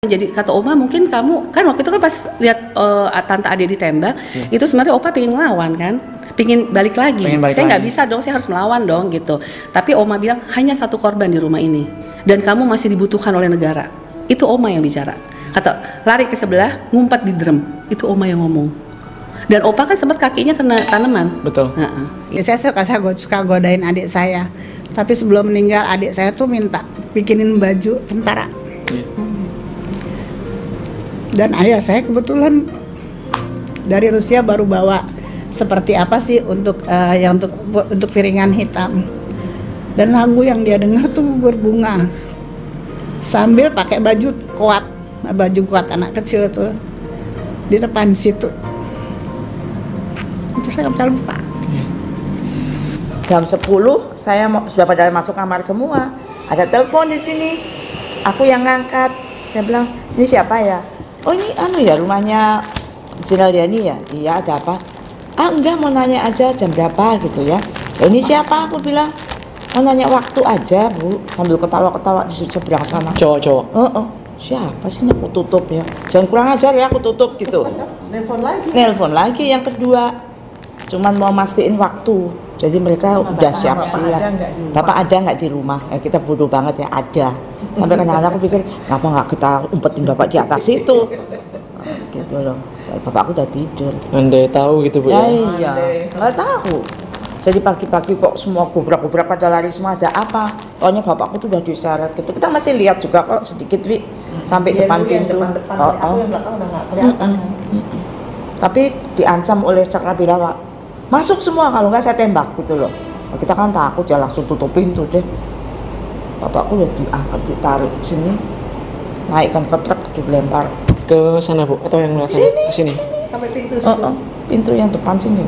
Jadi kata Oma, mungkin kamu kan waktu itu kan pas lihat tante Ade ditembak, itu sebenarnya Opa pengen ngelawan kan, pengen balik lagi. Saya nggak bisa dong, saya harus melawan dong gitu. Tapi Oma bilang hanya satu korban di rumah ini dan kamu masih dibutuhkan oleh negara. Itu Oma yang bicara. Kata lari ke sebelah, ngumpet di drum. Itu Oma yang ngomong. Dan Opa kan sempat kakinya kena tanaman. Betul. Ya, saya suka godain adik saya. Tapi sebelum meninggal adik saya tuh minta bikinin baju tentara. Dan ayah saya kebetulan dari Rusia baru bawa seperti apa sih untuk untuk piringan hitam. Dan lagu yang dia dengar tuh Gugur Bunga. Sambil pakai baju kuat anak kecil tuh di depan situ. Itu saya nggak bisa lupa. Jam 10 saya sudah pada masuk kamar semua. Ada telepon di sini. Aku yang ngangkat. Saya bilang, "Ini siapa ya?" "Oh, ini ya rumahnya Jenderal Yani ya?" "Iya, ada apa?" "Ah, enggak, mau nanya aja jam berapa gitu ya." "Oh, ini siapa?" Aku bilang, "Mau nanya waktu aja, Bu." Sambil ketawa-ketawa di seberang sana. Cowok. Siapa sih, aku tutup ya. Jangan kurang ajar ya, aku tutup gitu. Nelpon lagi yang kedua. Cuman mau mastiin waktu. Jadi mereka udah siap-siap. Bapak ada nggak di rumah? Kita bodoh banget ya, ada. Sampai kadang-kadang aku pikir, kenapa nggak kita umpetin bapak di atas itu? Gitu loh. Bapakku udah tidur. Andai tahu gitu Bu ya? Iya, nggak tahu. Jadi pagi-pagi kok semua gubrak-gubrak pada lari semua, ada apa? Pokoknya bapakku tuh udah diseret gitu. Kita masih lihat juga kok sedikit, Wi, sampai depan pintu. Aku yang belakang udah nggak kelihatan. Tapi diancam oleh Cakrawirawa. Masuk semua, kalau nggak saya tembak gitu loh. Kita kan takut ya, langsung tutup pintu deh. Bapakku udah diangkat, ditaruh sini, naikkan ke truk, dilempar ke sana Bu, atau yang sini? Sampai pintu situ. Pintu yang depan sini.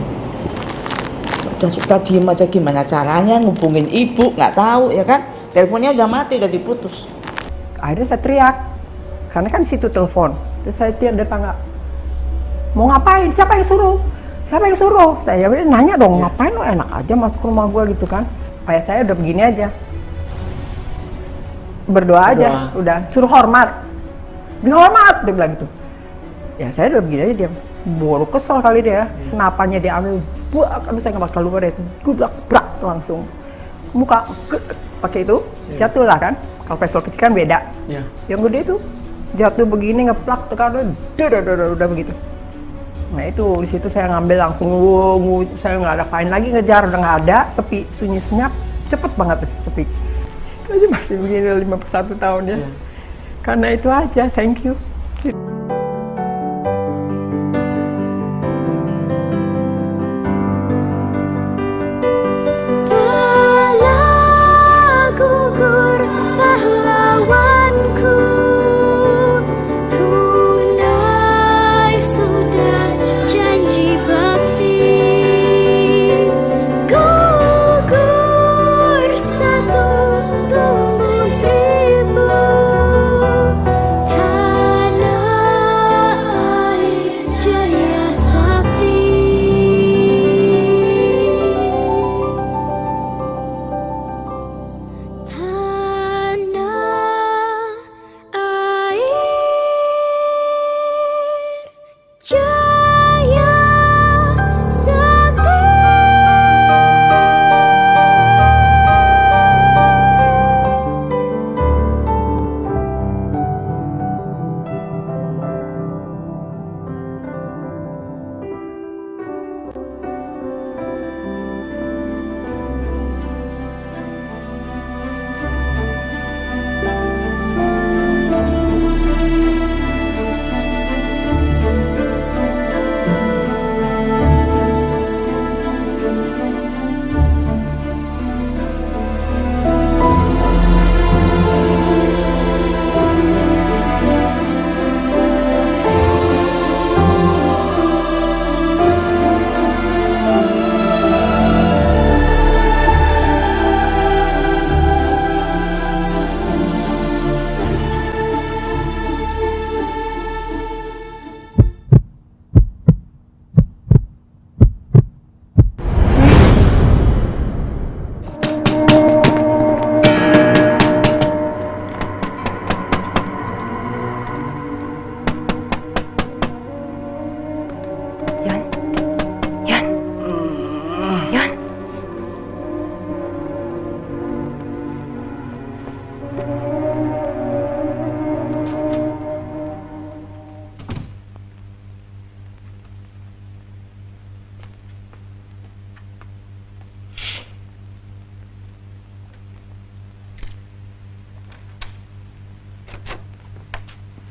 Sudah diem aja, gimana caranya ngubungin ibu, nggak tahu ya kan. Teleponnya udah mati, udah diputus. Akhirnya saya teriak, karena kan situ telepon. Terus saya teriak dari tangga, "Mau ngapain? Siapa yang suruh? Siapa yang suruh?" Saya nanya dong, "Ngapain lo, enak aja masuk rumah gua gitu kan." Ayah saya udah begini aja, berdoa aja, udah suruh hormat, dihormat, dia bilang gitu. Ya saya udah begini aja, dia baru kesel kali dia, senapannya diambil, aduh saya nggak bakal lupa deh itu, gubrak langsung muka, pakai itu jatuh lah kan. Kalau pistol kecil kan beda, yang gede itu jatuh begini ngeplak, tekan, udah begitu. Nah itu di situ saya ngambil langsung, saya nggak ada kain lagi ngejar, udah nggak ada, sepi, sunyi senyap, cepet banget sepi. Itu aja masih begini 51 tahun ya. Karena itu aja, thank you. Satu tunggu 1000.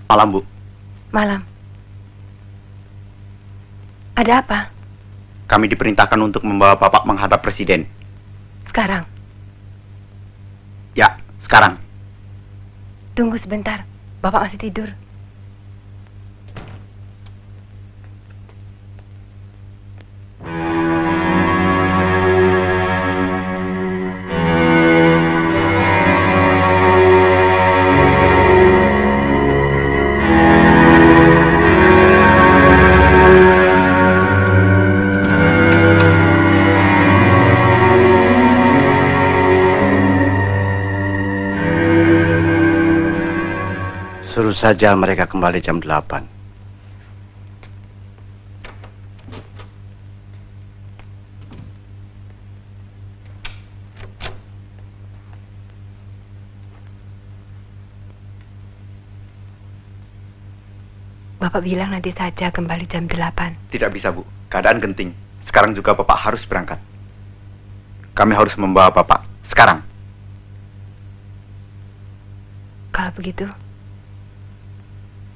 Malam, Bu. Malam. Ada apa? Kami diperintahkan untuk membawa Bapak menghadap Presiden. Sekarang? Ya, sekarang. Tunggu sebentar. Bapak masih tidur. Suruh saja mereka kembali jam 8. Bapak bilang nanti saja kembali jam 8. Tidak bisa, Bu. Keadaan genting. Sekarang juga Bapak harus berangkat. Kami harus membawa Bapak sekarang. Kalau begitu,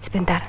sebentar.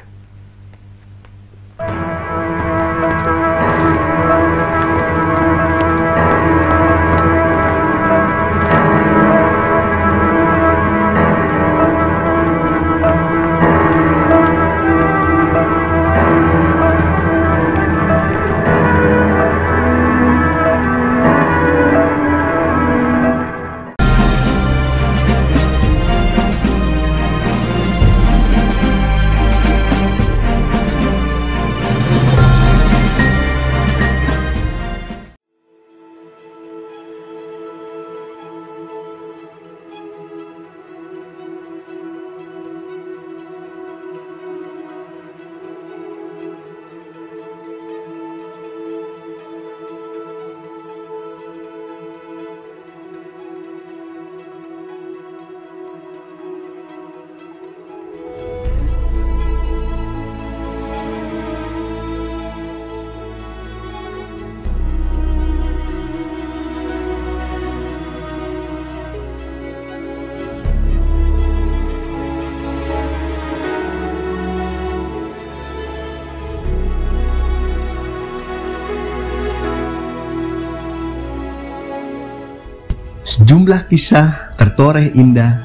Sejumlah kisah tertoreh indah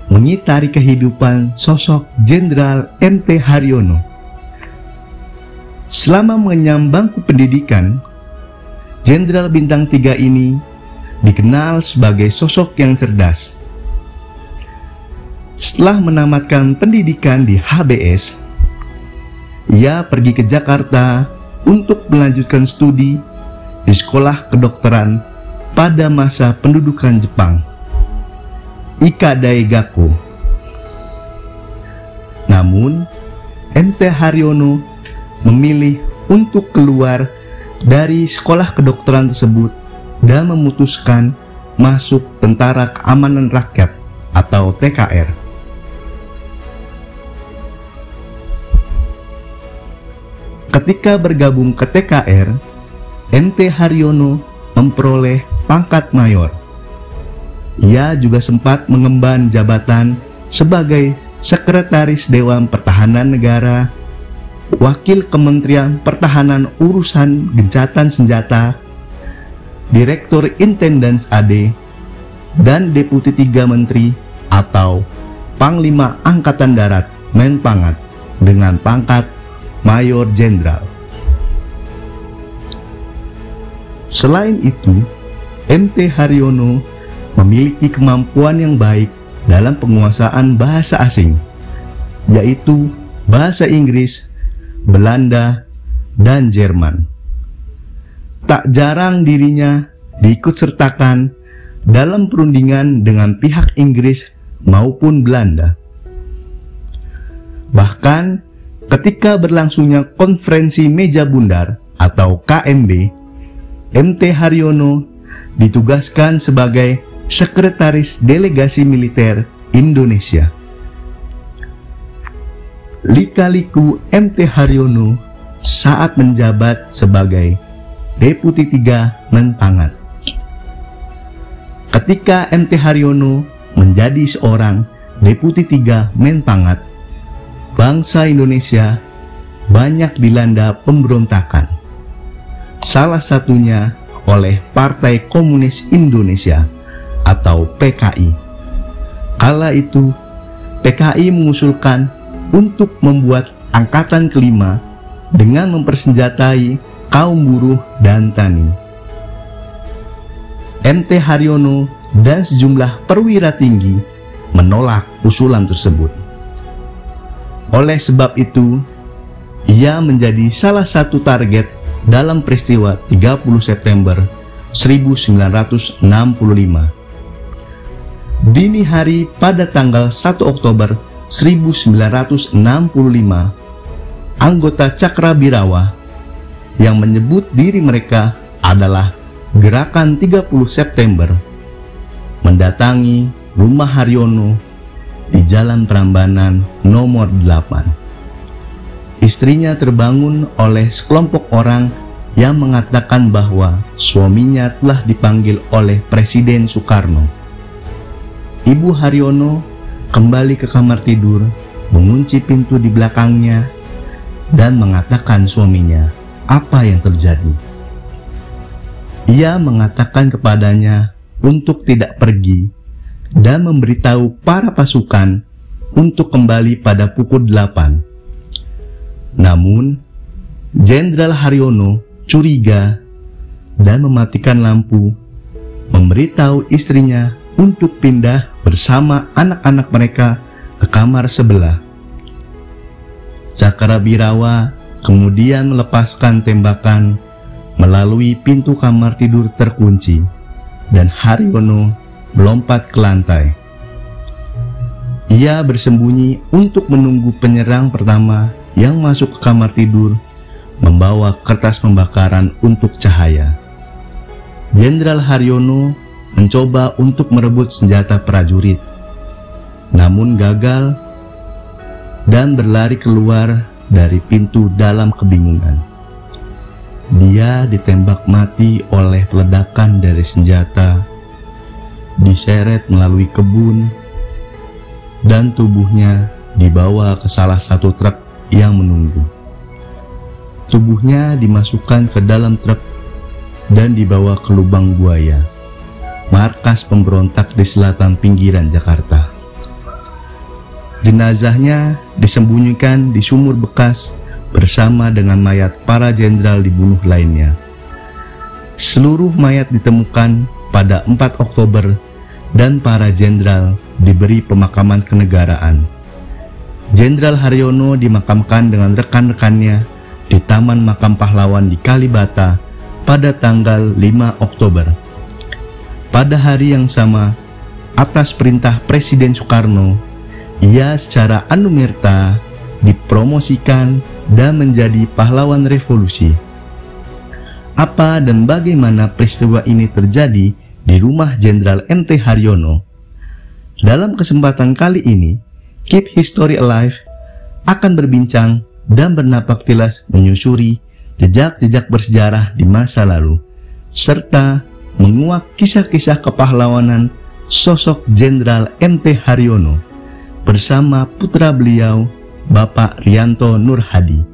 mengitari kehidupan sosok Jenderal M.T. Haryono. Selama mengenyam bangku pendidikan, Jenderal Bintang 3 ini dikenal sebagai sosok yang cerdas. Setelah menamatkan pendidikan di HBS, ia pergi ke Jakarta untuk melanjutkan studi di Sekolah Kedokteran pada masa pendudukan Jepang, Ika Daigaku. Namun, M.T. Haryono memilih untuk keluar dari sekolah kedokteran tersebut dan memutuskan masuk Tentara Keamanan Rakyat atau TKR. Ketika bergabung ke TKR, M.T. Haryono memperoleh pangkat mayor. Ia juga sempat mengemban jabatan sebagai Sekretaris Dewan Pertahanan Negara, Wakil Kementerian Pertahanan Urusan Gencatan Senjata, Direktur Intendance AD, dan Deputi 3 Menteri atau Panglima Angkatan Darat Menpangat dengan pangkat Mayor Jenderal. Selain itu, M.T. Haryono memiliki kemampuan yang baik dalam penguasaan bahasa asing, yaitu bahasa Inggris, Belanda, dan Jerman. Tak jarang dirinya diikutsertakan dalam perundingan dengan pihak Inggris maupun Belanda. Bahkan ketika berlangsungnya konferensi meja bundar atau KMB, M.T. Haryono ditugaskan sebagai Sekretaris Delegasi Militer Indonesia. Lika-liku M.T. Haryono saat menjabat sebagai Deputi 3 Menpangat. Ketika M.T. Haryono menjadi seorang Deputi 3 Menpangat, bangsa Indonesia banyak dilanda pemberontakan. Salah satunya oleh Partai Komunis Indonesia atau PKI. Kala itu, PKI mengusulkan untuk membuat angkatan kelima dengan mempersenjatai kaum buruh dan tani. MT Haryono dan sejumlah perwira tinggi menolak usulan tersebut. Oleh sebab itu, ia menjadi salah satu target dalam peristiwa 30 September 1965. Dini hari pada tanggal 1 Oktober 1965, anggota Cakrabirawa yang menyebut diri mereka adalah Gerakan 30 September mendatangi rumah Haryono di Jalan Prambanan nomor 8. Istrinya terbangun oleh sekelompok orang yang mengatakan bahwa suaminya telah dipanggil oleh Presiden Soekarno. Ibu Haryono kembali ke kamar tidur, mengunci pintu di belakangnya, dan mengatakan suaminya apa yang terjadi. Ia mengatakan kepadanya untuk tidak pergi dan memberitahu para pasukan untuk kembali pada pukul 8. Namun, Jenderal Haryono curiga dan mematikan lampu, memberitahu istrinya untuk pindah bersama anak-anak mereka ke kamar sebelah. Cakrabirawa kemudian melepaskan tembakan melalui pintu kamar tidur terkunci, dan Haryono melompat ke lantai. Ia bersembunyi untuk menunggu penyerang pertama yang masuk ke kamar tidur membawa kertas pembakaran untuk cahaya. Jenderal Haryono mencoba untuk merebut senjata prajurit, namun gagal dan berlari keluar dari pintu dalam kebingungan. Dia ditembak mati oleh ledakan dari senjata, diseret melalui kebun, dan tubuhnya dibawa ke salah satu truk yang menunggu. Tubuhnya dimasukkan ke dalam truk dan dibawa ke Lubang Buaya, markas pemberontak di selatan pinggiran Jakarta. Jenazahnya disembunyikan di sumur bekas bersama dengan mayat para jenderal dibunuh lainnya. Seluruh mayat ditemukan pada 4 Oktober dan para jenderal diberi pemakaman kenegaraan. Jenderal Haryono dimakamkan dengan rekan-rekannya di Taman Makam Pahlawan di Kalibata pada tanggal 5 Oktober. Pada hari yang sama, atas perintah Presiden Soekarno, ia secara anumerta dipromosikan dan menjadi pahlawan revolusi. Apa dan bagaimana peristiwa ini terjadi di rumah Jenderal MT Haryono? Dalam kesempatan kali ini, Keep History Alive akan berbincang dan bernapak tilas menyusuri jejak-jejak bersejarah di masa lalu, serta menguak kisah-kisah kepahlawanan sosok Jenderal MT Haryono bersama putra beliau, Bapak Rianto Nurhadi.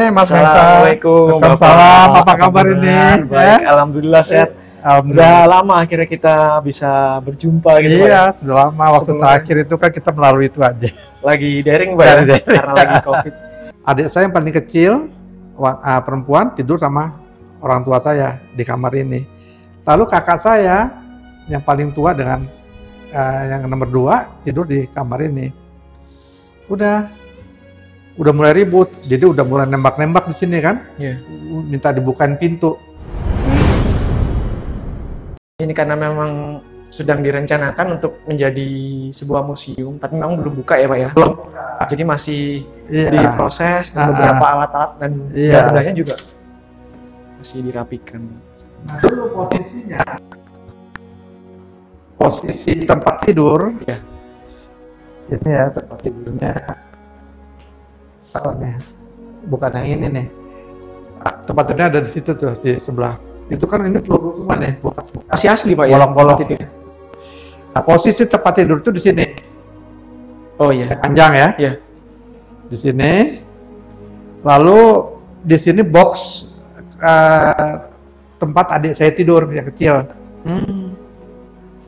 Mas Meta. Assalamualaikum. Waalaikumsalam. Apa kabar ini? Baik, alhamdulillah sehat. Udah lama akhirnya kita bisa berjumpa gitu, Pak. Iya, sudah lama. Waktu terakhir itu kan kita melalui itu aja. Lagi daring, Pak, ya? Karena lagi COVID. Adik saya yang paling kecil, perempuan, tidur sama orang tua saya di kamar ini. Lalu kakak saya yang paling tua dengan yang nomor 2 tidur di kamar ini. Udah mulai ribut, jadi udah mulai nembak-nembak di sini kan? Iya. Minta dibukain pintu. Ini karena memang sedang direncanakan untuk menjadi sebuah museum, tapi memang belum buka ya, Pak, ya? Belum. Jadi masih Iya. diproses, dan beberapa alat-alat dan benda-bendanya juga masih dirapikan. Nah, dulu posisi tempat tidur. Ya. Ini ya tempat tidurnya. Bukan yang ini nih. Tempat tidurnya ada di situ tuh, di sebelah. Itu kan ini peluru semua nih, Masih asli, Pak, ya? bolong-bolong. Nah, posisi tempat tidur itu di sini. Oh iya. Panjang ya? Iya. Di sini. Lalu di sini box tempat adik saya tidur yang kecil.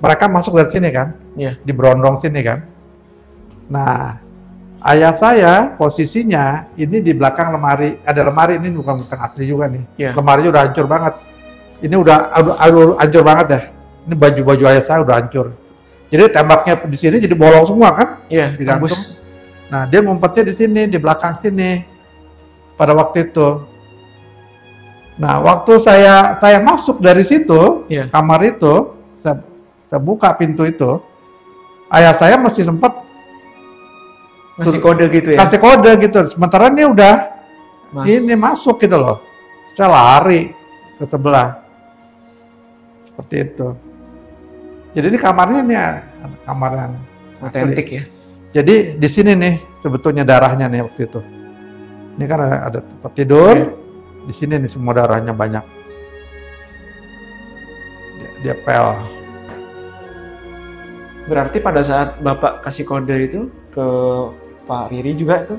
Mereka masuk dari sini kan? Iya. Di berondong sini kan? Nah, ayah saya posisinya ini di belakang lemari. Ada lemari, ini bukan asli juga nih. Yeah. Lemarinya udah hancur banget. Ini udah hancur banget ya. Ini baju-baju ayah saya udah hancur. Jadi tembaknya di sini jadi bolong semua kan? Iya, digantung. Nah, dia ngumpetnya di sini, di belakang sini. Pada waktu itu. Nah, waktu saya masuk dari situ, kamar itu, saya buka pintu itu, ayah saya masih sempat kasih kode gitu ya? Kasih kode gitu. Sementara ini udah ini masuk gitu loh. Saya lari ke sebelah. Seperti itu. Jadi ini kamarnya nih kamar yang otentik ya. Jadi di sini nih sebetulnya darahnya nih waktu itu. Ini kan ada tempat tidur. Di sini nih semua darahnya banyak. Dia pel. Berarti pada saat Bapak kasih kode itu ke Pak Riri juga itu,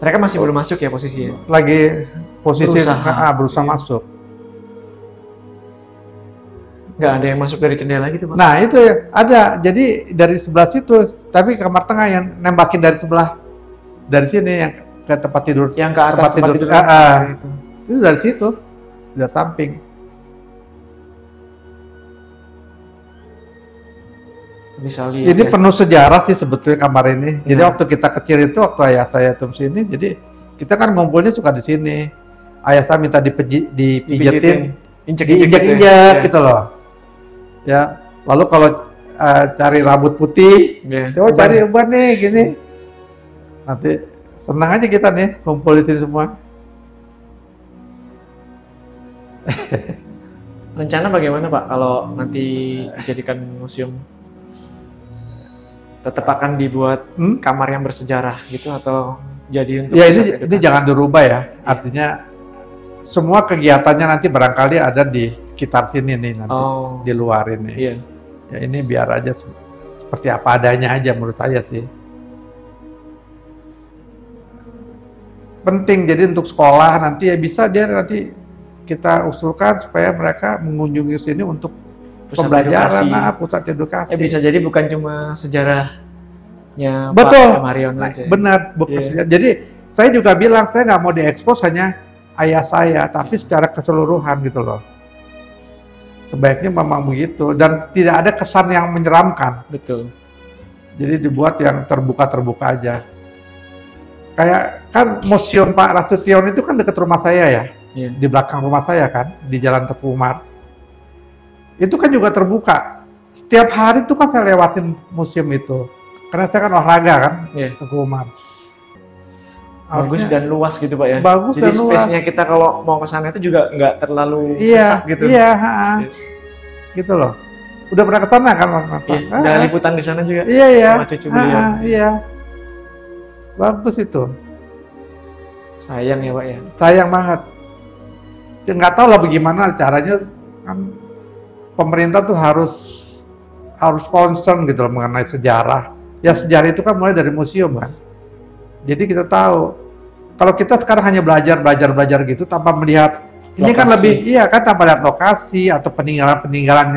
mereka masih belum masuk ya posisinya? Lagi posisi berusaha Iya. masuk. Nggak ada yang masuk dari jendela gitu, Pak? Nah itu ya, ada. Jadi dari sebelah situ, tapi kamar tengah yang nembakin dari sebelah. Dari sini yang ke tempat tidur. Yang ke atas tempat tidur. Itu dari situ, dari samping. Bisa lihat. Ini penuh sejarah sih sebetulnya kamar ini. Jadi waktu kita kecil itu, waktu ayah saya tuh sini, jadi kita kan ngumpulnya suka di sini. Ayah saya minta dipijetin, diinjek-injek gitu loh. Ya, lalu kalau cari rambut putih, coba cari uban nih, gini. Nanti senang aja kita nih kumpul di sini semua. Rencana bagaimana, Pak, kalau nanti dijadikan museum? Tetap akan dibuat kamar yang bersejarah gitu atau jadi untuk ya ini jangan dirubah ya. Artinya semua kegiatannya nanti barangkali ada di sekitar sini nih nanti di luar ini. Iya. Ya ini biar aja seperti apa adanya aja menurut saya sih. Penting jadi untuk sekolah nanti ya bisa dia nanti kita usulkan supaya mereka mengunjungi sini untuk pembelajaran, pusat edukasi. Bisa jadi bukan cuma sejarahnya betul. Pak Marion aja. Benar, bukan. Jadi saya juga bilang saya nggak mau diekspos hanya ayah saya, tapi secara keseluruhan gitu loh. Sebaiknya memang begitu dan tidak ada kesan yang menyeramkan. Betul. Jadi dibuat yang terbuka-terbuka aja. Kayak kan museum Pak Rasution itu kan dekat rumah saya ya. Di belakang rumah saya kan, di Jalan Teguh Umar. Itu kan juga terbuka. Setiap hari itu kan saya lewatin museum itu. Karena saya kan olahraga kan, Teguh Umar. Bagus dan luas gitu, Pak, ya? Bagus jadi dan luas. Jadi space-nya kita kalau mau ke sana itu juga nggak terlalu sesak gitu. Iya, gitu loh. Udah pernah ke sana kan? Udah liputan di sana juga? Iya. Sama cucu beliau. Iya. Bagus itu. Sayang ya, Pak, ya? Sayang banget. Ya, nggak tahu lah bagaimana caranya kan pemerintah tuh harus concern gitu loh mengenai sejarah. Ya sejarah itu kan mulai dari museum kan. Jadi kita tahu. Kalau kita sekarang hanya belajar gitu tanpa melihat ini kan lebih tanpa lihat lokasi atau peninggalan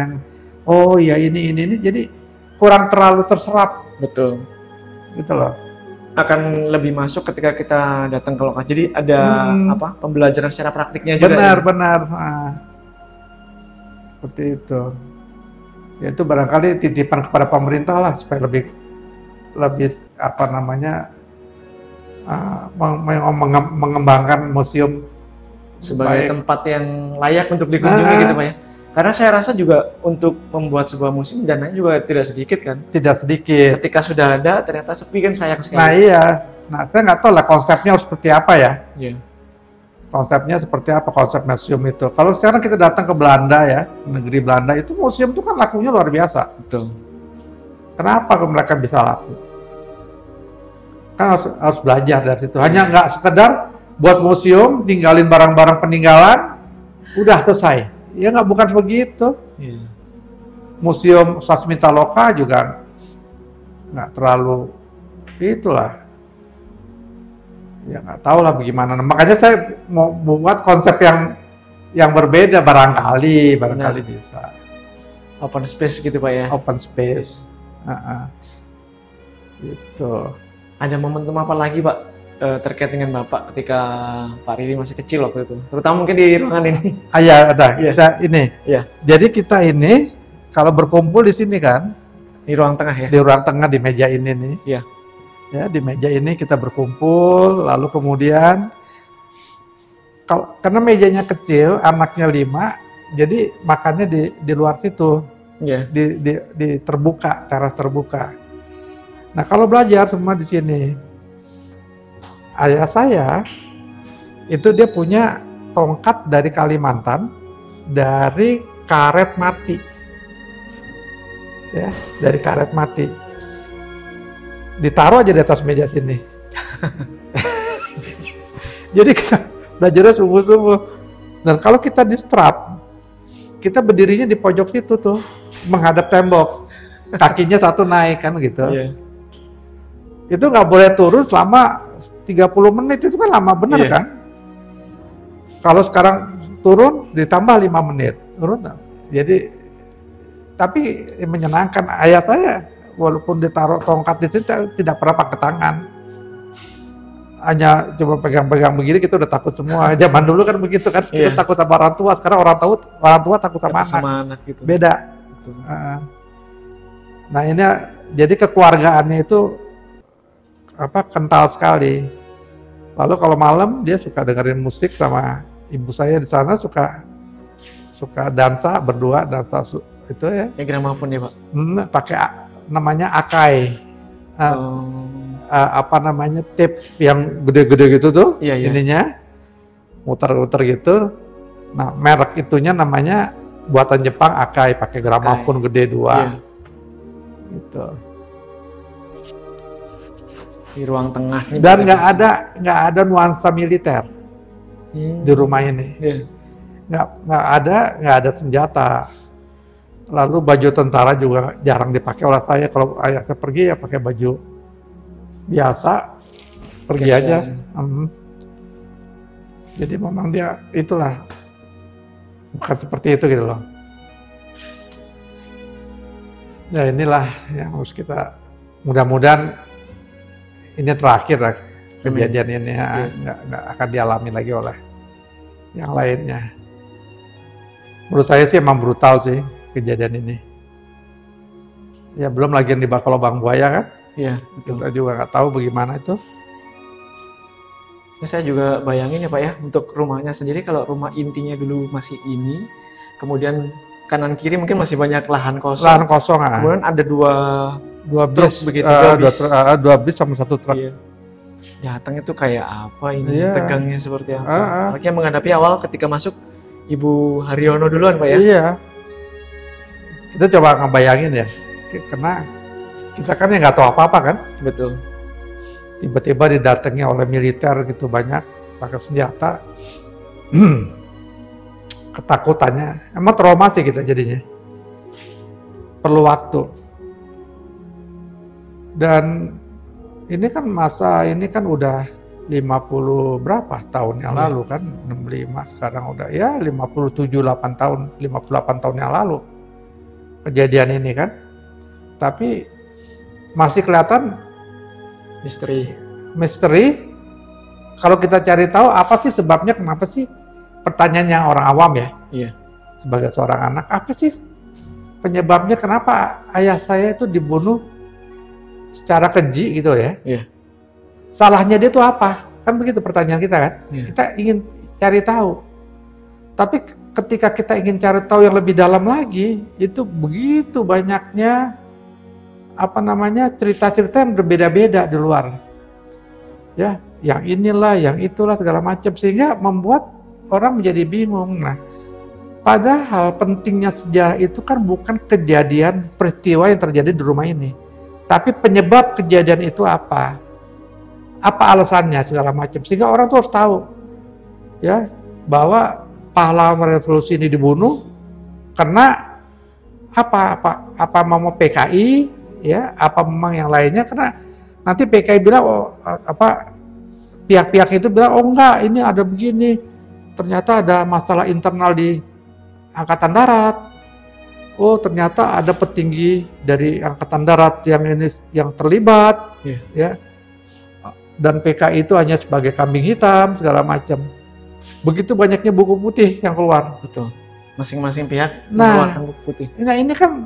yang ini jadi kurang terlalu terserap. Betul. Gitu loh. Akan lebih masuk ketika kita datang ke lokasi. Jadi ada pembelajaran secara praktiknya juga. Benar. Seperti itu. Ya itu barangkali titipan kepada pemerintah lah supaya lebih mengembangkan museum sebagai tempat yang layak untuk dikunjungi gitu Pak ya. Karena saya rasa juga untuk membuat sebuah museum dananya juga tidak sedikit kan? Tidak sedikit. Ketika sudah ada ternyata sepi kan sayang sekali. Nah iya. Nah saya nggak tahu lah konsepnya harus seperti apa ya. Iya. Konsepnya seperti apa konsep museum itu. Kalau sekarang kita datang ke Belanda ya, negeri Belanda itu museum itu kan lakunya luar biasa. Betul. Kenapa mereka bisa laku? Kan harus belajar dari situ. Hanya nggak sekedar buat museum, tinggalin barang-barang peninggalan, udah selesai. Ya bukan begitu. Yeah. Museum Sasmita Loka juga nggak terlalu itulah. Ya nggak tahu lah bagaimana. Makanya saya mau buat konsep yang berbeda barangkali bisa. Open space gitu Pak ya? Open space. Gitu. Ada momentum apa lagi Pak terkait dengan Bapak ketika Pak Riri masih kecil waktu itu? Terutama mungkin di ruangan ini. Iya ada. Yeah. Kita ini. Yeah. Jadi kita ini kalau berkumpul di sini kan. Di ruang tengah ya? Di ruang tengah di meja ini nih. Iya. Yeah. Ya di meja ini kita berkumpul, lalu kemudian karena mejanya kecil, anaknya 5, jadi makannya di luar situ, di terbuka, teras terbuka. Nah kalau belajar semua di sini, ayah saya itu dia punya tongkat dari Kalimantan, dari karet mati, ya dari karet mati. Ditaruh aja di atas meja sini. Jadi kita belajarnya sungguh-sungguh. Dan kalau kita di strap, kita berdirinya di pojok situ tuh, menghadap tembok. Kakinya satu naik kan gitu. Yeah. Itu nggak boleh turun selama 30 menit, itu kan lama bener kan? Kalau sekarang turun ditambah 5 menit. Turun. Jadi, tapi menyenangkan. Ayah saya walaupun ditaruh tongkat di sini tidak pernah pakai tangan, hanya coba pegang-pegang begini kita udah takut semua. Zaman dulu kan begitu kan, kita takut sama orang tua. Sekarang orang tua takut sama anak gitu. Beda. Nah ini jadi kekeluargaannya itu kental sekali. Lalu kalau malam dia suka dengerin musik sama ibu saya di sana, suka dansa berdua, dansa itu ya. Yang gramafon ya Pak? Pakai namanya akai, tape yang gede-gede gitu tuh, ininya muter-muter gitu. Nah merek itunya namanya buatan Jepang akai, pakai gramafon gede 2, gitu. Di ruang tengah. Dan nggak ada nuansa militer di rumah ini, nggak ada senjata. Lalu baju tentara juga jarang dipakai oleh saya. Kalau ayah saya pergi ya pakai baju biasa, pergi aja. Jadi memang dia itulah, bukan seperti itu gitu loh. Ya inilah yang harus kita, mudah-mudahan ini terakhir lah kejadian ini, nggak akan dialami lagi oleh yang lainnya. Menurut saya sih emang brutal sih kejadian ini. Ya belum lagi yang dibakar lubang buaya kan? Iya. Kita juga nggak tahu bagaimana itu. Ya, saya juga bayangin ya Pak ya, untuk rumahnya sendiri kalau rumah intinya dulu masih ini, kemudian kanan kiri mungkin masih banyak lahan kosong. Lahan kosong. Kemudian ada dua bis begitu. Dua bis sama 1 truk. Iya. Datang itu kayak apa ini? Tegangnya seperti apa? Apalagi yang menghadapi awal ketika masuk Ibu Haryono duluan Pak ya? Iya. Kita coba ngebayangin ya, karena kita kan nggak tahu apa-apa kan. Betul. Tiba-tiba didatangi oleh militer gitu banyak, pakai senjata. Ketakutannya, emang trauma sih kita jadinya. perlu waktu. Dan ini kan masa ini kan udah 50 berapa tahun yang lalu kan, 65 sekarang udah ya 57-8 tahun, 58 tahun yang lalu kejadian ini kan. Tapi masih kelihatan misteri. Kalau kita cari tahu apa sih sebabnya, kenapa sih, pertanyaan yang orang awam ya, sebagai seorang anak, apa sih penyebabnya kenapa ayah saya itu dibunuh secara keji gitu ya? Salahnya dia itu apa? Kan begitu pertanyaan kita kan? Kita ingin cari tahu. Tapi ketika kita ingin cari tahu yang lebih dalam lagi, itu begitu banyaknya cerita-cerita yang berbeda-beda di luar. Ya, yang inilah, yang itulah segala macam, sehingga membuat orang menjadi bingung. Nah, padahal pentingnya sejarah itu kan bukan kejadian peristiwa yang terjadi di rumah ini, tapi penyebab kejadian itu apa alasannya segala macam, sehingga orang tuh harus tahu ya bahwa pahlawan revolusi ini dibunuh karena apa mau PKI ya, apa memang yang lainnya, karena nanti PKI bilang pihak-pihak itu bilang oh enggak, ini ada begini, ternyata ada masalah internal di Angkatan Darat, oh ternyata ada petinggi dari Angkatan Darat yang terlibat ya, dan PKI itu hanya sebagai kambing hitam segala macam. Begitu banyaknya buku putih yang keluar. Betul. Masing-masing pihak mengeluarkan buku putih. Nah ini kan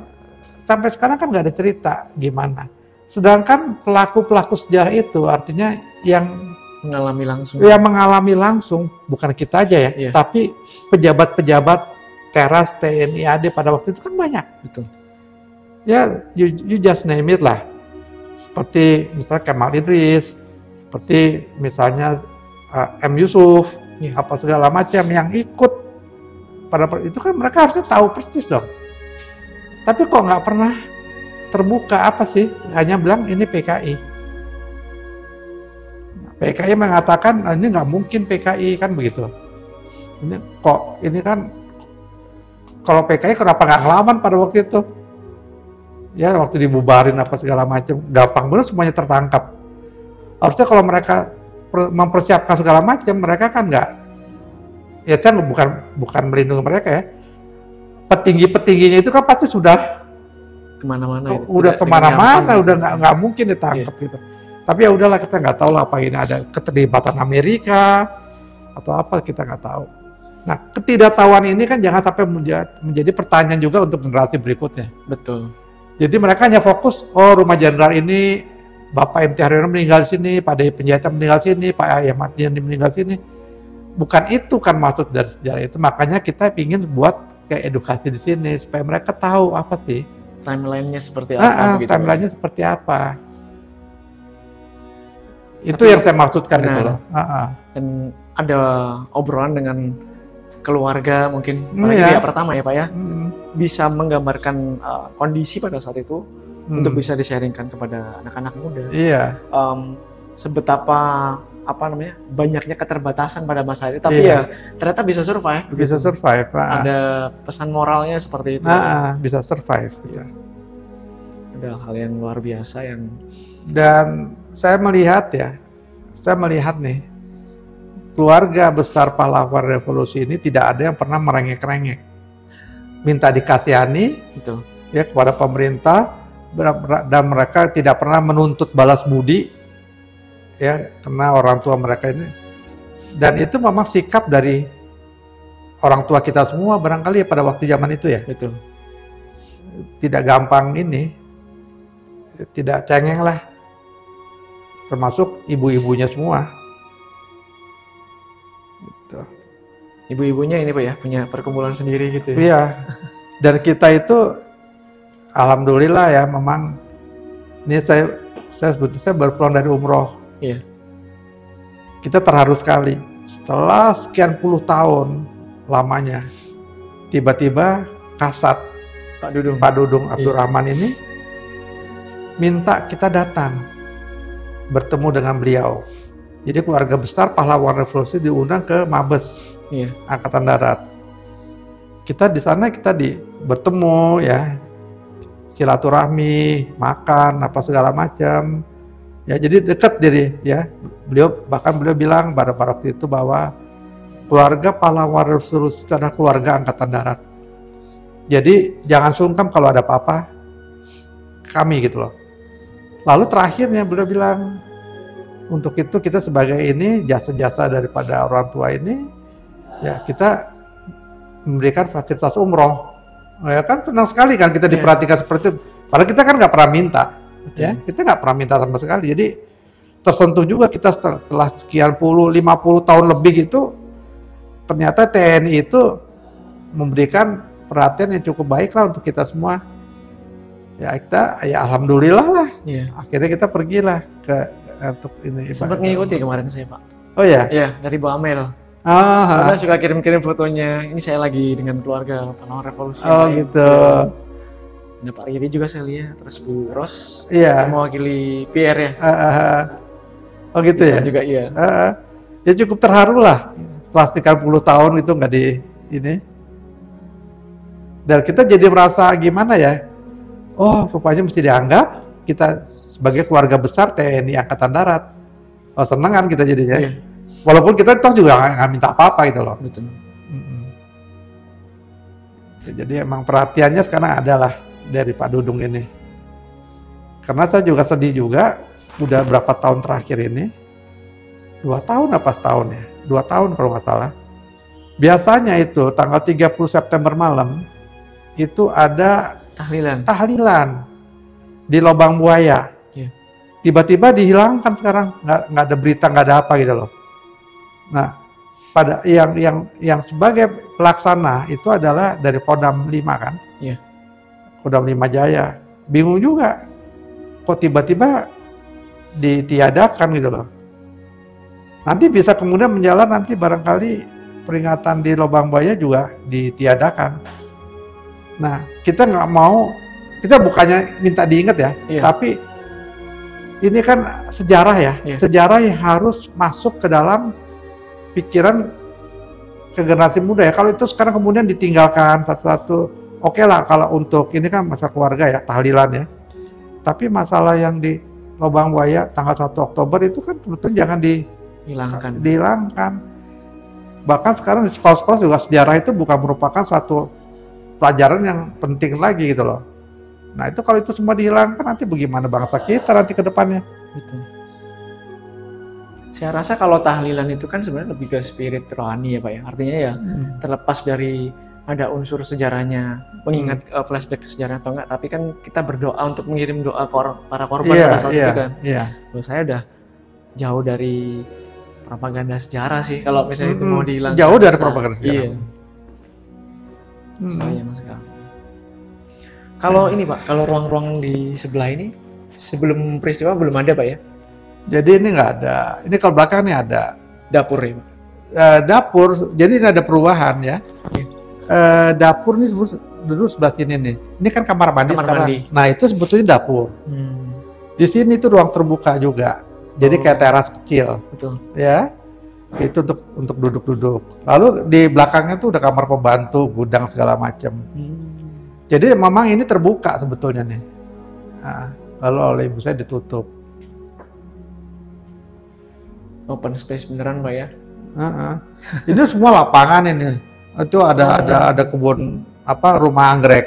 sampai sekarang kan nggak ada cerita gimana. Sedangkan pelaku-pelaku sejarah itu artinya yang mengalami langsung, bukan kita aja ya, tapi pejabat-pejabat teras TNI AD pada waktu itu kan banyak. Betul. Ya, you just name it lah. Seperti misalnya Kemal Idris, seperti misalnya M. Yusuf, apa segala macam yang ikut pada itu kan mereka harusnya tahu persis dong. Tapi kok nggak pernah terbuka, apa sih? Hanya bilang ini PKI. PKI mengatakan ini nggak mungkin PKI kan begitu. Ini kan kalau PKI kenapa nggak ngelawan pada waktu itu? Ya waktu dibubarin apa segala macam, gampang bener semuanya tertangkap. Harusnya kalau mereka mempersiapkan segala macam, mereka kan nggak, ya saya bukan melindungi mereka ya. Petingginya itu kan pasti sudah kemana-mana. Udah kemana-mana, udah nggak mungkin ditangkap gitu. Tapi ya udahlah, kita nggak tahu lah apa ini ada keterlibatan Amerika atau apa, kita nggak tahu. Nah, ketidaktahuan ini kan jangan sampai menjadi pertanyaan juga untuk generasi berikutnya. Betul. Jadi mereka hanya fokus, oh rumah jenderal ini, Bapak M.T. Haryono meninggal sini, Pak Dai Penjata meninggal sini, Pak Ahmad Yani meninggal sini. Bukan itu kan maksud dari sejarah itu. Makanya kita ingin buat kayak edukasi di sini supaya mereka tahu apa sih timelinenya seperti apa. Timelinenya seperti apa. Itu yang saya maksudkan itu loh. Dan ada obrolan dengan keluarga mungkin, pihak pertama ya Pak ya, bisa menggambarkan kondisi pada saat itu untuk bisa di-sharingkan kepada anak-anak muda. Iya. Sebetapa banyaknya keterbatasan pada masa itu, tapi ya ternyata bisa survive. Bisa survive. Ada pesan moralnya seperti itu. Bisa survive. Gitu. Ada hal yang luar biasa yang. Dan saya melihat nih, keluarga besar pahlawan revolusi ini tidak ada yang pernah merengek-rengek, minta dikasihani, ya kepada pemerintah, dan mereka tidak pernah menuntut balas budi, ya karena orang tua mereka ini, dan itu memang sikap dari orang tua kita semua barangkali ya pada waktu zaman itu ya. Betul. Tidak gampang ini, tidak cengeng lah. Termasuk ibu-ibunya semua. Gitu. Ibu-ibunya ini Pak ya, punya perkumpulan sendiri gitu ya? Iya, dan kita itu alhamdulillah ya, memang ini saya baru pulang dari umroh. Iya. Kita terharu sekali, setelah sekian puluh tahun lamanya, tiba-tiba Kasat Pak Dudung Abdurrahman ini minta kita datang bertemu dengan beliau. Jadi keluarga besar pahlawan revolusi diundang ke Mabes Angkatan Darat. Kita di sana bertemu ya, silaturahmi, makan apa segala macam. Ya jadi dekat jadi ya. Beliau bilang pada waktu itu bahwa keluarga pahlawan revolusi itu adalah keluarga angkatan darat. Jadi jangan sungkan kalau ada apa-apa kami gitu loh. Lalu terakhirnya beliau bilang untuk itu kita sebagai ini jasa-jasa daripada orang tua ini ya kita memberikan fasilitas umroh. Ya kan senang sekali kan kita diperhatikan seperti itu. Padahal kita kan nggak pernah minta. Ya, kita nggak pernah minta sama sekali. Jadi tersentuh juga kita setelah sekian 50 tahun lebih itu ternyata TNI itu memberikan perhatian yang cukup baik lah untuk kita semua. Ya kita ya alhamdulillah lah. Akhirnya kita pergilah ke untuk ini. Sempat ngikuti kemarin saya Pak. Oh ya? Iya dari Bu Amel. Karena suka kirim-kirim fotonya. Ini saya lagi dengan keluarga pahlawan revolusi. Oh gitu. Ada Pak Riri juga saya lihat, terus Bu Ros, mewakili PR ya. Oh gitu ya? Juga iya. Ya cukup terharu lah, setelah 30 tahun itu nggak di ini. Dan kita jadi merasa gimana ya, oh rupanya mesti dianggap kita sebagai keluarga besar TNI Angkatan Darat. Oh seneng kan kita jadinya. Iya. Walaupun kita toh juga nggak minta apa-apa gitu loh. Betul. Jadi emang perhatiannya sekarang adalah dari Pak Dudung ini. Karena saya juga sedih juga, udah berapa tahun terakhir ini, 2 tahun apa setahun ya? 2 tahun kalau nggak salah. Biasanya itu tanggal 30 September malam, itu ada tahlilan di Lobang Buaya. Tiba-tiba dihilangkan sekarang, nggak ada berita, nggak ada apa gitu loh. Nah, pada yang sebagai pelaksana itu adalah dari Kodam 5 kan? Iya. Kodam 5 Jaya. Bingung juga, kok tiba-tiba ditiadakan gitu loh. Nanti bisa kemudian menjalan nanti barangkali peringatan di Lobang Buaya juga ditiadakan. Nah, kita nggak mau, kita bukannya minta diingat ya, tapi ini kan sejarah ya, sejarah yang harus masuk ke dalam pikiran ke generasi muda ya. Kalau itu sekarang kemudian ditinggalkan satu-satu, oke lah kalau untuk ini kan masalah keluarga ya, tahlilan ya. Tapi masalah yang di Lobang Buaya tanggal 1 Oktober itu kan sebetulnya jangan dihilangkan. Bahkan sekarang di sekolah-sekolah juga sejarah itu bukan merupakan satu pelajaran yang penting lagi gitu loh. Nah itu kalau itu semua dihilangkan nanti bagaimana bangsa kita nanti ke depannya. Betul. Saya rasa kalau tahlilan itu kan sebenarnya lebih ke spirit rohani ya Pak ya. Artinya ya terlepas dari ada unsur sejarahnya, mengingat flashback ke sejarah atau enggak, tapi kan kita berdoa untuk mengirim doa para korban pada saat itu kan. Menurut saya udah jauh dari propaganda sejarah sih kalau misalnya itu mau dihilangkan. Jauh dari propaganda sejarah. Iya. Sayang sekali. Kalau ini Pak, kalau ruang-ruang di sebelah ini sebelum peristiwa belum ada Pak ya? Jadi ini nggak ada. Ini kalau belakang nih ada. Dapur ya Pak? Dapur, jadi ini ada perubahan ya. Dapur nih dulu sebelah sini nih. Ini kan kamar mandi sekarang. Nah itu sebetulnya dapur. Di sini tuh ruang terbuka juga. Jadi kayak teras kecil. Betul. Ya. Itu untuk duduk-duduk. Lalu di belakangnya tuh udah kamar pembantu, gudang segala macam. Jadi memang ini terbuka sebetulnya nih. Nah, lalu oleh ibu saya ditutup. Open space beneran Pak ya? Ini semua lapangan ini. Itu ada kebun rumah anggrek.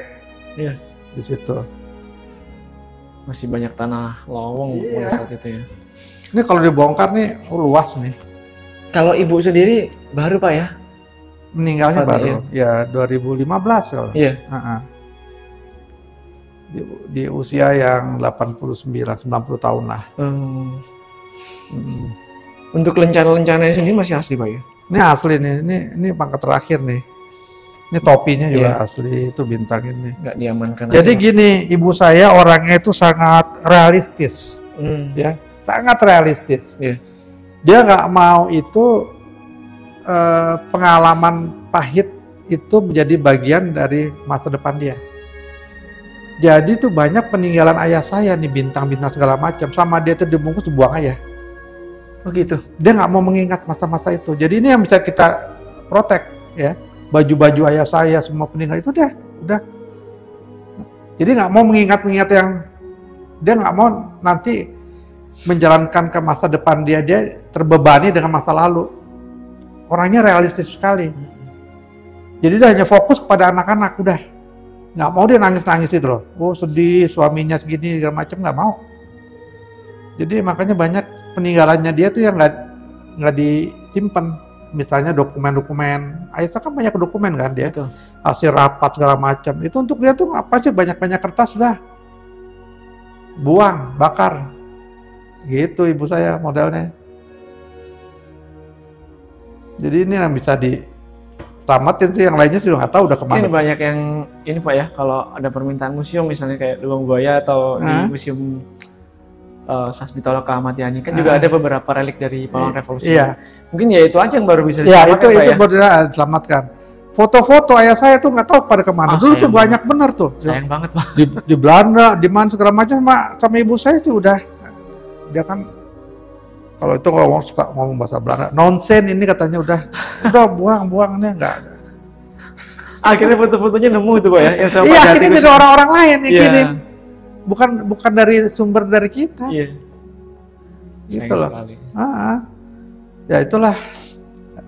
Iya. Di situ. Masih banyak tanah lowong pada saat itu ya. Ini kalau dibongkar nih luas nih. Kalau ibu sendiri baru Pak ya? Meninggalnya baru ya 2015 kalau. Iya. Di usia yang 89-90 tahun lah. Untuk lencana-lencananya sendiri masih asli Pak ya? Ini asli nih, ini pangkat terakhir nih. Ini topinya juga asli, itu bintang ini. Nggak diamankan. Jadi gini, ibu saya orangnya itu sangat realistis, ya, sangat realistis. Dia nggak mau itu pengalaman pahit itu menjadi bagian dari masa depan dia. Jadi tuh banyak peninggalan ayah saya nih, bintang-bintang segala macam, sama dia tuh dibungkus dibuang aja. Oh gitu. Dia nggak mau mengingat masa-masa itu. Jadi ini yang bisa kita protek ya. Baju-baju ayah saya semua peninggalan itu udah Jadi nggak mau mengingat-ingat yang dia nggak mau nanti menjalankan ke masa depan dia terbebani dengan masa lalu. Orangnya realistis sekali. Jadi dia hanya fokus kepada anak-anak, udah nggak mau dia nangis-nangis itu loh. Oh sedih, suaminya segini segala macam, nggak mau. Jadi makanya banyak peninggalannya dia tuh yang nggak disimpan. Misalnya dokumen-dokumen, Aisyah kan banyak dokumen kan dia, hasil rapat segala macam. Itu untuk dia tuh apa sih, banyak-banyak kertas sudah buang, bakar. Gitu ibu saya modelnya. Jadi ini yang bisa diselamatin sih, yang lainnya sudah nggak tahu udah kemana. Ini banyak yang ini Pak ya, kalau ada permintaan museum misalnya kayak Lubang Buaya atau di museum Sasmita Loka Ahmad Yani kan juga ada beberapa relik dari pahlawan revolusi. Iya. Mungkin ya itu aja yang baru bisa diselamatkan. Iya, itu baru diselamatkan. Foto-foto ayah saya tuh nggak tahu pada kemana. Dulu tuh banyak bener tuh. Sayang banget Pak. Di Belanda, di mana segala macam, sama ibu saya sih udah. Dia kan kalau itu ngomong suka ngomong bahasa Belanda. Nonsen ini katanya udah buang-buang nih nggak ada. Akhirnya foto-fotonya nemu itu Pak ya. Yang sama iya, akhirnya ada orang-orang lain yang kirim. Bukan dari sumber dari kita. Iya. Gitu loh. Ya itulah,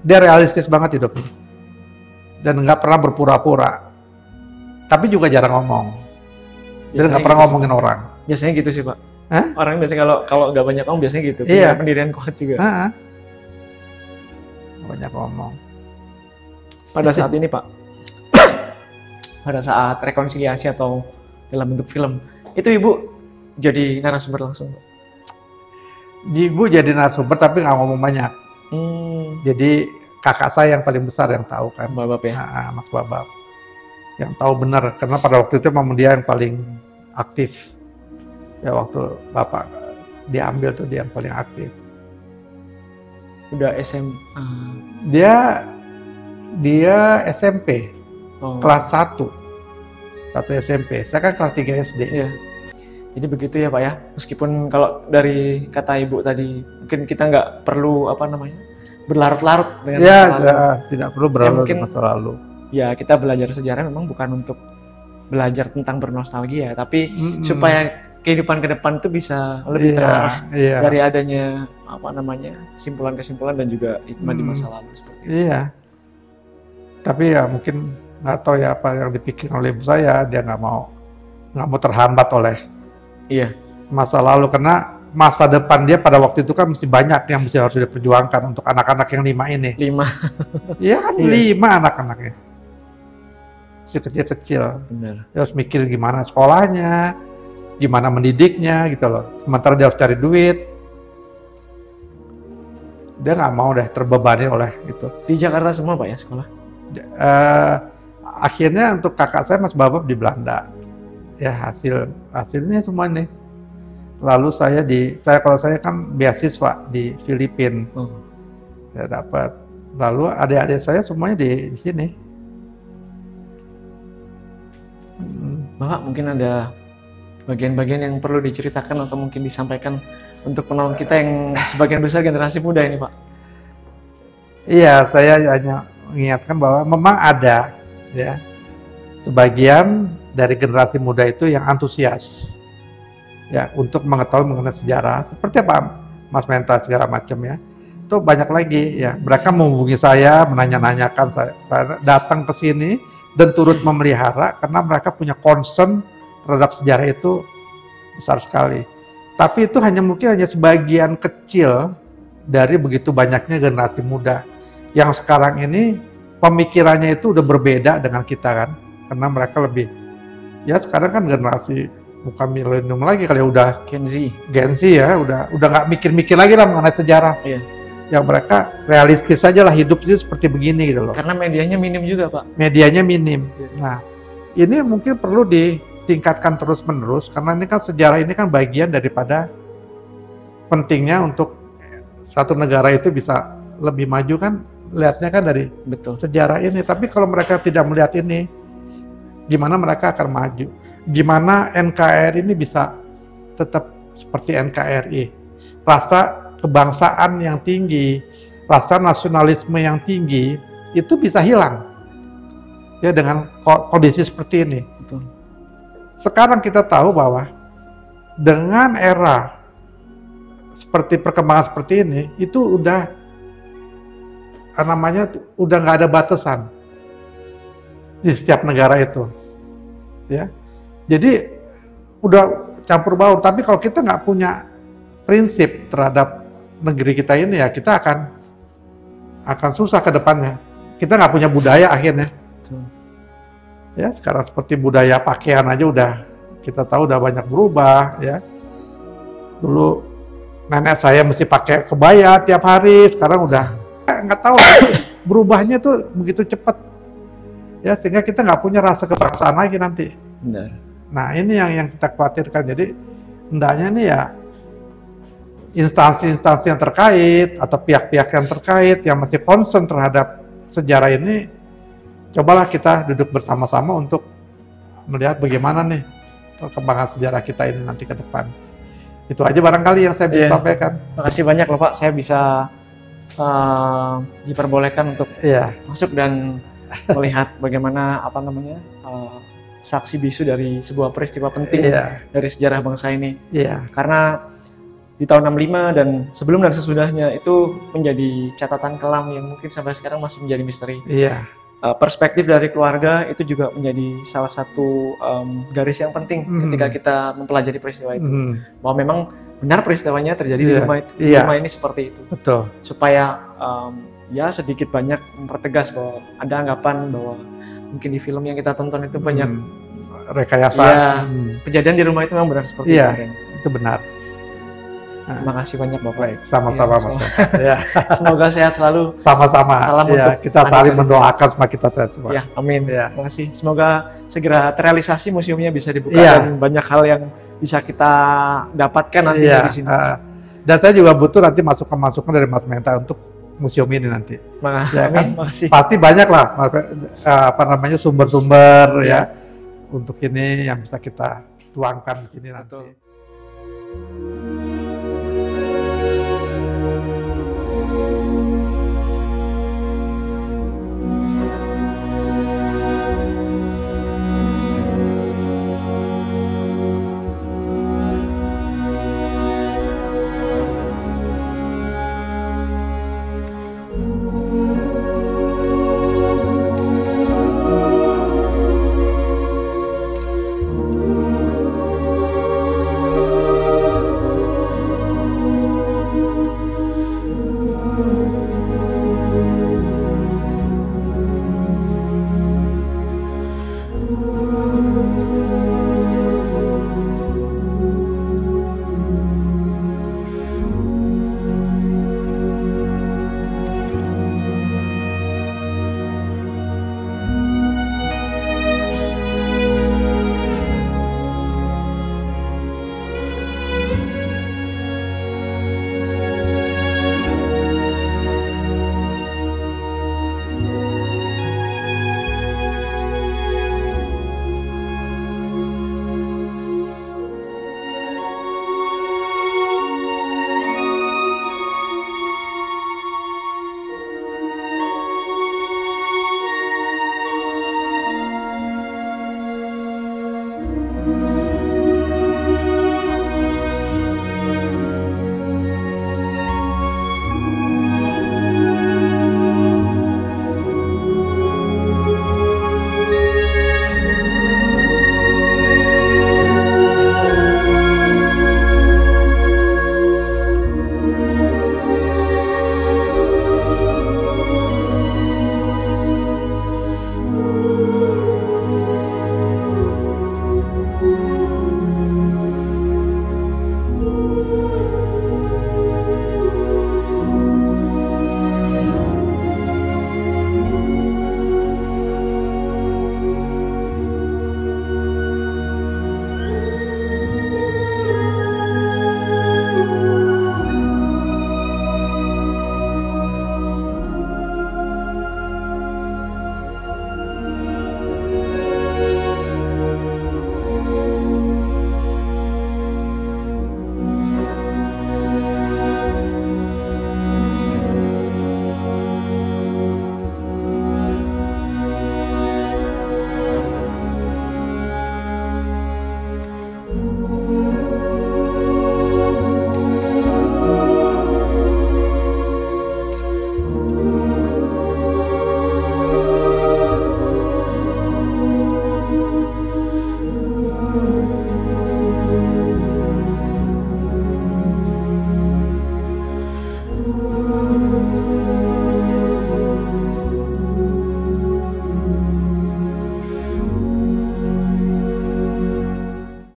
dia realistis banget hidupnya. Dan nggak pernah berpura-pura. Tapi juga jarang ngomong. Dia nggak pernah ngomongin orang. Biasanya gitu sih Pak. Orang biasanya kalau nggak banyak ngomong biasanya gitu. Iya. Punya pendirian kuat juga. Banyak ngomong. Pada saat ini Pak, pada saat rekonsiliasi atau dalam bentuk film, itu Ibu jadi narasumber langsung? Ibu jadi narasumber tapi nggak ngomong banyak. Jadi kakak saya yang paling besar yang tahu kan. Babab ya? Mas Babab. Yang tahu benar, karena pada waktu itu memang dia yang paling aktif. Ya waktu Bapak diambil tuh dia yang paling aktif. Udah SMA? Dia SMP, kelas 1. Satu SMP, saya kan kelas 3 SD. Iya. Jadi begitu ya Pak ya, meskipun kalau dari kata Ibu tadi, mungkin kita nggak perlu berlarut-larut dengan masa lalu. Tidak perlu berlarut dengan masa lalu. Ya kita belajar sejarah memang bukan untuk belajar tentang bernostalgia, tapi supaya kehidupan ke depan itu bisa lebih terarah dari adanya kesimpulan-kesimpulan dan juga hikmah di masa lalu seperti itu. Iya. Tapi ya mungkin nggak tahu ya apa yang dipikirkan oleh ibu saya, dia nggak mau terhambat oleh masa lalu, karena masa depan dia pada waktu itu kan mesti banyak yang harus diperjuangkan untuk anak-anak yang 5 ini. 5. Iya kan 5 anak-anaknya. Si kecil-kecil. Benar. Dia harus mikir gimana sekolahnya, gimana mendidiknya gitu loh. Sementara dia harus cari duit. Dia nggak mau deh terbebani oleh itu. Di Jakarta semua Pak ya sekolah? Akhirnya untuk kakak saya Mas Babab di Belanda. Ya hasilnya semua nih. Lalu kalau saya kan beasiswa di Filipina. Saya dapat. Lalu adik-adik saya semuanya di sini. Bapak mungkin ada bagian-bagian yang perlu diceritakan atau mungkin disampaikan untuk penonton kita yang sebagian besar generasi muda ini Pak? Iya, saya hanya mengingatkan bahwa memang ada ya sebagian dari generasi muda itu yang antusias ya untuk mengetahui mengenai sejarah seperti apa Mas Menta segala macam ya. Itu banyak lagi ya, mereka menghubungi saya, menanya-nanyakan, saya datang ke sini dan turut memelihara karena mereka punya concern terhadap sejarah itu besar sekali. Tapi itu mungkin hanya sebagian kecil dari begitu banyaknya generasi muda yang sekarang ini pemikirannya itu udah berbeda dengan kita kan, karena mereka lebih ya sekarang kan generasi bukan milenium lagi kali, udah Gen Z ya, udah nggak mikir-mikir lagi lah mengenai sejarah. Iya. Yang mereka realistis saja lah, hidup itu seperti begini gitu loh. Karena medianya minim juga Pak. Medianya minim. Nah, ini mungkin perlu ditingkatkan terus-menerus karena ini kan sejarah ini kan bagian daripada pentingnya untuk satu negara itu bisa lebih maju kan, lihatnya kan dari sejarah ini. Tapi kalau mereka tidak melihat ini, gimana mereka akan maju? Gimana NKRI ini bisa tetap seperti NKRI? Rasa kebangsaan yang tinggi, rasa nasionalisme yang tinggi, itu bisa hilang ya dengan kondisi seperti ini. sekarang kita tahu bahwa dengan era seperti perkembangan seperti ini, itu udah udah nggak ada batasan di setiap negara itu, ya. Jadi udah campur baur. Tapi kalau kita nggak punya prinsip terhadap negeri kita ini, ya kita akan susah ke depannya. Kita nggak punya budaya akhirnya. Ya, sekarang seperti budaya pakaian aja udah kita tahu udah banyak berubah, ya. Dulu nenek saya mesti pakai kebaya tiap hari, sekarang udah nggak tahu berubahnya tuh begitu cepat, ya, sehingga kita nggak punya rasa kebangsaan lagi nanti. Benar. Nah, ini yang kita khawatirkan. Jadi hendaknya nih ya instansi-instansi yang terkait atau pihak-pihak yang terkait yang masih concern terhadap sejarah ini, cobalah kita duduk bersama-sama untuk melihat bagaimana nih perkembangan sejarah kita ini nanti ke depan. Itu aja barangkali yang saya bisa sampaikan. Makasih banyak loh Pak, saya bisa diperbolehkan untuk masuk dan melihat bagaimana saksi bisu dari sebuah peristiwa penting dari sejarah bangsa ini. Karena di tahun 65 dan sebelum dan sesudahnya itu menjadi catatan kelam yang mungkin sampai sekarang masih menjadi misteri. Perspektif dari keluarga itu juga menjadi salah satu garis yang penting ketika kita mempelajari peristiwa itu. Bahwa memang benar peristiwanya terjadi di rumah itu, di rumah ini seperti itu. Betul. Supaya ya sedikit banyak mempertegas bahwa ada anggapan bahwa mungkin di film yang kita tonton itu banyak rekayasa. Kejadian di rumah itu memang benar seperti itu. Itu benar. Terima kasih banyak Bapak. Baik, sama-sama Mas. Semoga sehat selalu. Sama-sama. Salam untuk kita saling mendoakan supaya kita sehat semua. Ya, amin. Terima kasih. Semoga segera terrealisasi museumnya bisa dibuka dan banyak hal yang bisa kita dapatkan nanti di sini. Dan saya juga butuh nanti masukan-masukan dari Mas Menta untuk museum ini nanti. Makasih. Pasti banyak lah sumber-sumber ya untuk ini yang bisa kita tuangkan di sini nanti.